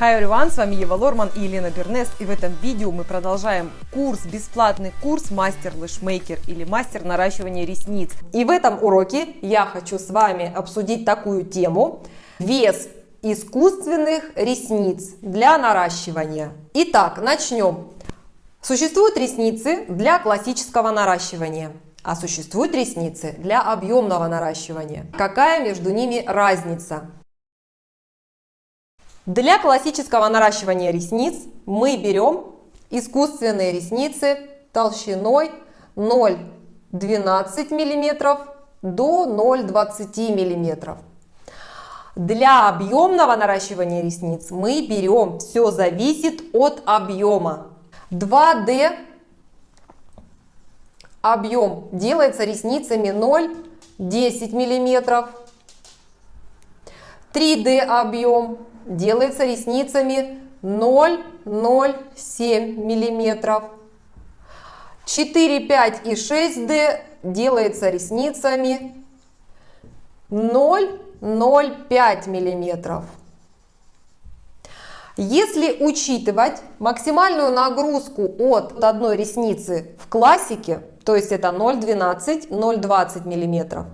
Hi everyone, с вами Ева Лорман и Елена Бернес, и в этом видео мы продолжаем бесплатный курс «Мастер лэшмейкер» или «Мастер наращивания ресниц». И в этом уроке я хочу с вами обсудить такую тему – вес искусственных ресниц для наращивания. Итак, начнем. Существуют ресницы для классического наращивания, а существуют ресницы для объемного наращивания. Какая между ними разница? Для классического наращивания ресниц мы берем искусственные ресницы толщиной 0,12 мм до 0,20 мм. Для объемного наращивания ресниц мы берем, все зависит от объема. 2D объем делается ресницами 0,10 мм. 3D объем делается ресницами 0,07 мм. 4, 5 и 6D делается ресницами 0,05 мм. Если учитывать максимальную нагрузку от одной ресницы в классике, то есть это 0,12-0,20 мм,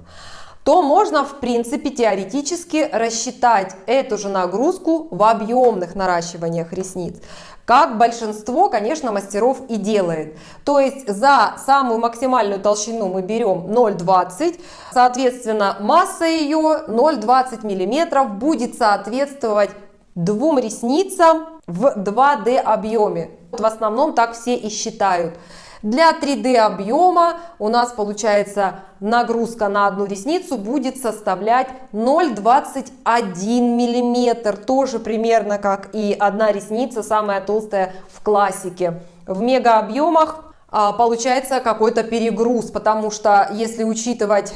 то можно в принципе теоретически рассчитать эту же нагрузку в объемных наращиваниях ресниц, как большинство, конечно, мастеров и делает. То есть за самую максимальную толщину мы берем 0,20, соответственно масса ее 0,20 мм будет соответствовать двум ресницам в 2D объеме. В основном так все и считают. Для 3D объема у нас получается нагрузка на одну ресницу будет составлять 0,21 мм, тоже примерно как и одна ресница, самая толстая в классике. В мега объемах получается какой-то перегруз, потому что если учитывать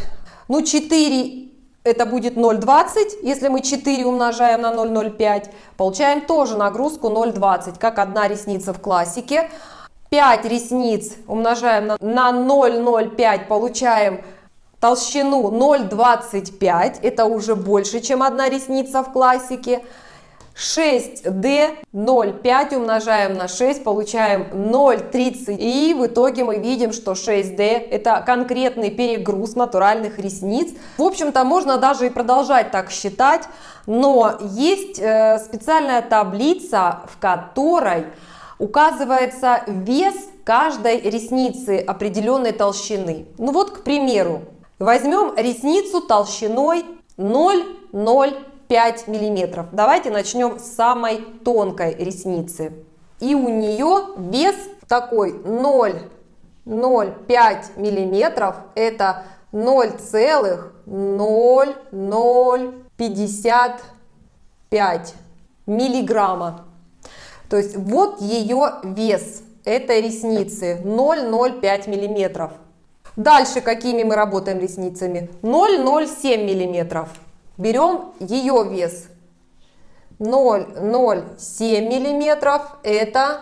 4, это будет 0,20, если мы 4 умножаем на 0,05, получаем тоже нагрузку 0,20, как одна ресница в классике. 5 ресниц умножаем на 0,05, получаем толщину 0,25, это уже больше, чем одна ресница в классике. 6D 0,5 умножаем на 6, получаем 0,30. И в итоге мы видим, что 6D это конкретный перегруз натуральных ресниц. В общем-то, можно даже и продолжать так считать, но есть специальная таблица, в которой указывается вес каждой ресницы определенной толщины. Ну вот, к примеру, возьмем ресницу толщиной 0,05 мм. Давайте начнем с самой тонкой ресницы. И у нее вес такой 0,05 мм. Это 0,0055 миллиграмма. То есть вот ее вес этой ресницы 0,05 мм. Дальше какими мы работаем ресницами? 0,07 мм. Берем ее вес 0,07 мм. Это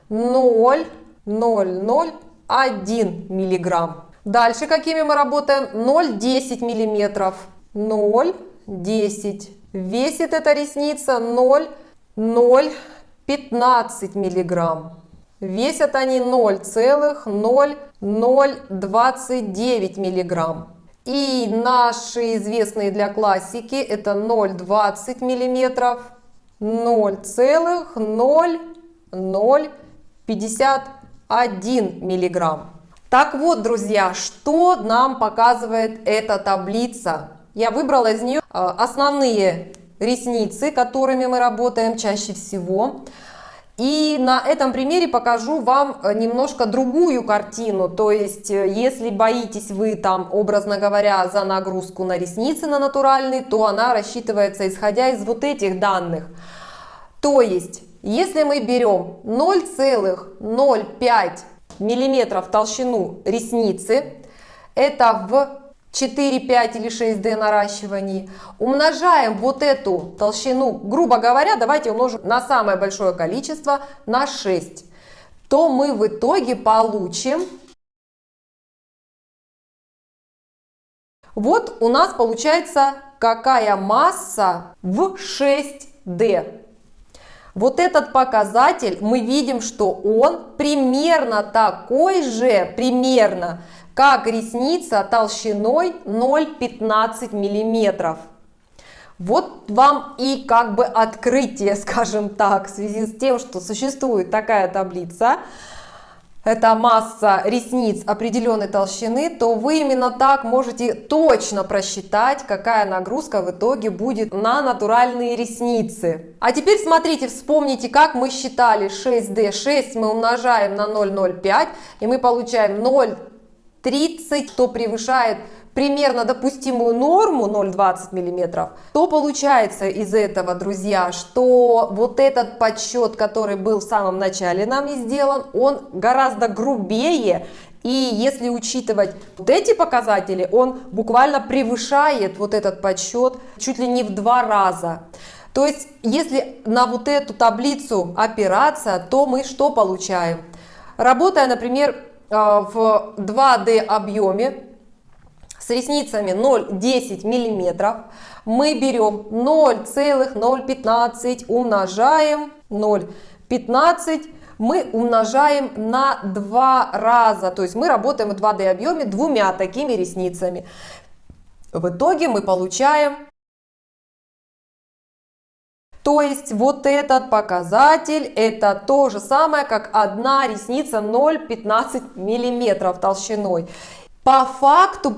0,001 миллиграмм. Дальше какими мы работаем? 0,10 мм. 0,10. Весит эта ресница 0,015 миллиграмм. Весят они 0,0029 миллиграмм. И наши известные для классики это 0,20 миллиметров, 0,0051 миллиграмм. Так вот, друзья, что нам показывает эта таблица? Я выбрала из нее основные ресницы, которыми мы работаем чаще всего. И на этом примере покажу вам немножко другую картину. То есть, если боитесь вы там, образно говоря, за нагрузку на ресницы на натуральный, то она рассчитывается исходя из вот этих данных. То есть, если мы берем 0,05 мм толщину ресницы, это в 4, 5 или 6D наращиваний, умножаем вот эту толщину, грубо говоря, давайте умножим на самое большое количество, на 6, то мы в итоге получим, вот у нас получается какая масса в 6D. Вот этот показатель, мы видим, что он примерно такой же, как ресница толщиной 0,15 миллиметров. Вот вам и как бы открытие, скажем так, в связи с тем, что существует такая таблица. Это масса ресниц определенной толщины, то вы именно так можете точно просчитать, какая нагрузка в итоге будет на натуральные ресницы. А теперь смотрите, вспомните, как мы считали 6D. 6 мы умножаем на 0,05, и мы получаем 0,30, что превышает примерно допустимую норму 0,20 мм, то получается из этого, друзья, что вот этот подсчет, который был в самом начале нами сделан, он гораздо грубее. И если учитывать вот эти показатели, он буквально превышает вот этот подсчет чуть ли не в 2 раза. То есть, если на вот эту таблицу опираться, то мы что получаем? Работая, например, в 2D объеме, с ресницами 0,10 мм, мы берем 0,015 умножаем 0,15, мы умножаем на 2 раза. То есть мы работаем в 2D объеме двумя такими ресницами. В итоге мы получаем... То есть вот этот показатель, это то же самое, как одна ресница 0,15 мм толщиной. По факту,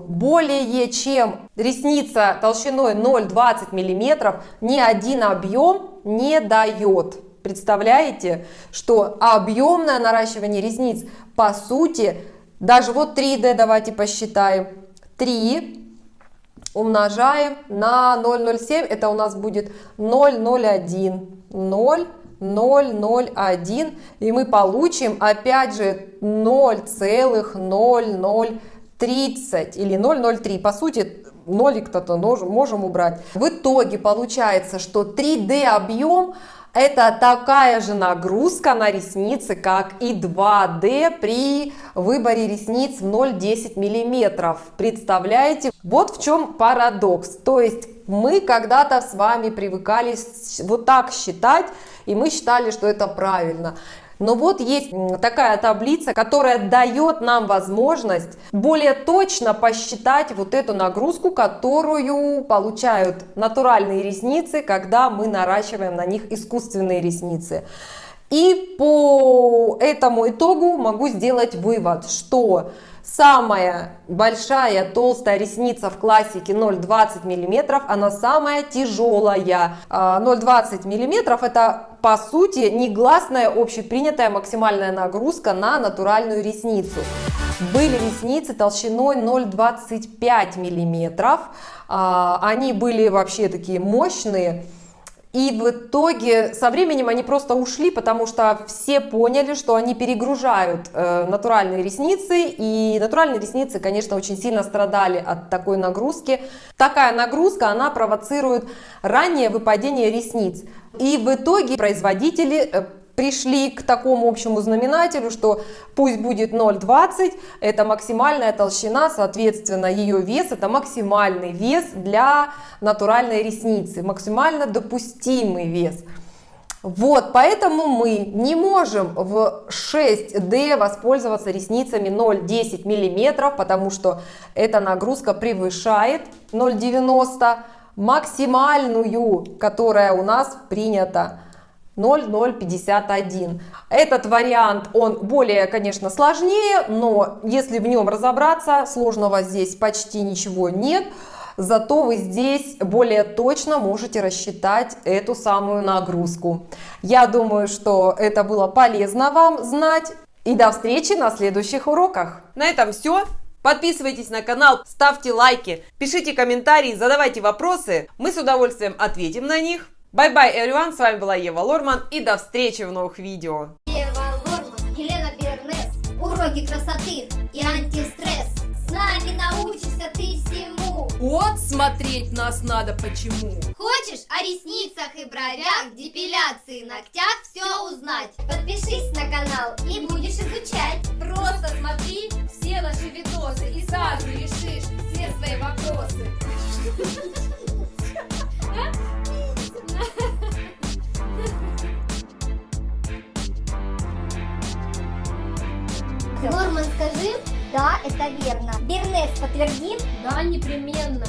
более чем ресница толщиной 0,20 мм ни один объем не дает. Представляете, что объемное наращивание ресниц, по сути, даже вот 3D давайте посчитаем. 3 умножаем на 0,07, это у нас будет 0,01. 0,001, и мы получим опять же 0,0030 или 0,03. По сути, нолик-то можем убрать. В итоге получается, что 3D объем это такая же нагрузка на ресницы, как и 2D при выборе ресниц в 0,10 мм. Представляете? Вот в чем парадокс. То есть мы когда-то с вами привыкали вот так считать, и мы считали, что это правильно. Но вот есть такая таблица, которая дает нам возможность более точно посчитать вот эту нагрузку, которую получают натуральные ресницы, когда мы наращиваем на них искусственные ресницы. И по этому итогу могу сделать вывод, что самая большая толстая ресница в классике 0,20 мм, она самая тяжелая. 0,20 мм это по сути негласная общепринятая максимальная нагрузка на натуральную ресницу. Были ресницы толщиной 0,25 мм, они были вообще такие мощные. И в итоге со временем они просто ушли, потому что все поняли, что они перегружают натуральные ресницы. И натуральные ресницы, конечно, очень сильно страдали от такой нагрузки. Такая нагрузка, она провоцирует раннее выпадение ресниц. И в итоге производители пришли к такому общему знаменателю, что пусть будет 0,20, это максимальная толщина, соответственно, ее вес, это максимальный вес для натуральной ресницы, максимально допустимый вес. Вот, поэтому мы не можем в 6D воспользоваться ресницами 0,10 мм, потому что эта нагрузка превышает 0,90, максимальную, которая у нас принята. 0,051. Этот вариант, он более, конечно, сложнее, но если в нем разобраться, сложного здесь почти ничего нет. Зато вы здесь более точно можете рассчитать эту самую нагрузку. Я думаю, что это было полезно вам знать. И до встречи на следующих уроках. На этом все. Подписывайтесь на канал, ставьте лайки, пишите комментарии, задавайте вопросы. Мы с удовольствием ответим на них. Bye-bye, everyone, с вами была Ева Лорман, и до встречи в новых видео. Ева Лорман, Елена Бернес, уроки красоты и антистресс. С нами научишься ты всему. Вот смотреть нас надо почему. Хочешь о ресницах и бровях, депиляции, ногтях все узнать? Подпишись на канал и будешь изучать. Просто смотри все наши видосы и сразу решишь все свои вопросы. Норман, скажи. Да, это верно. Бернес, подтвердим. Да, непременно.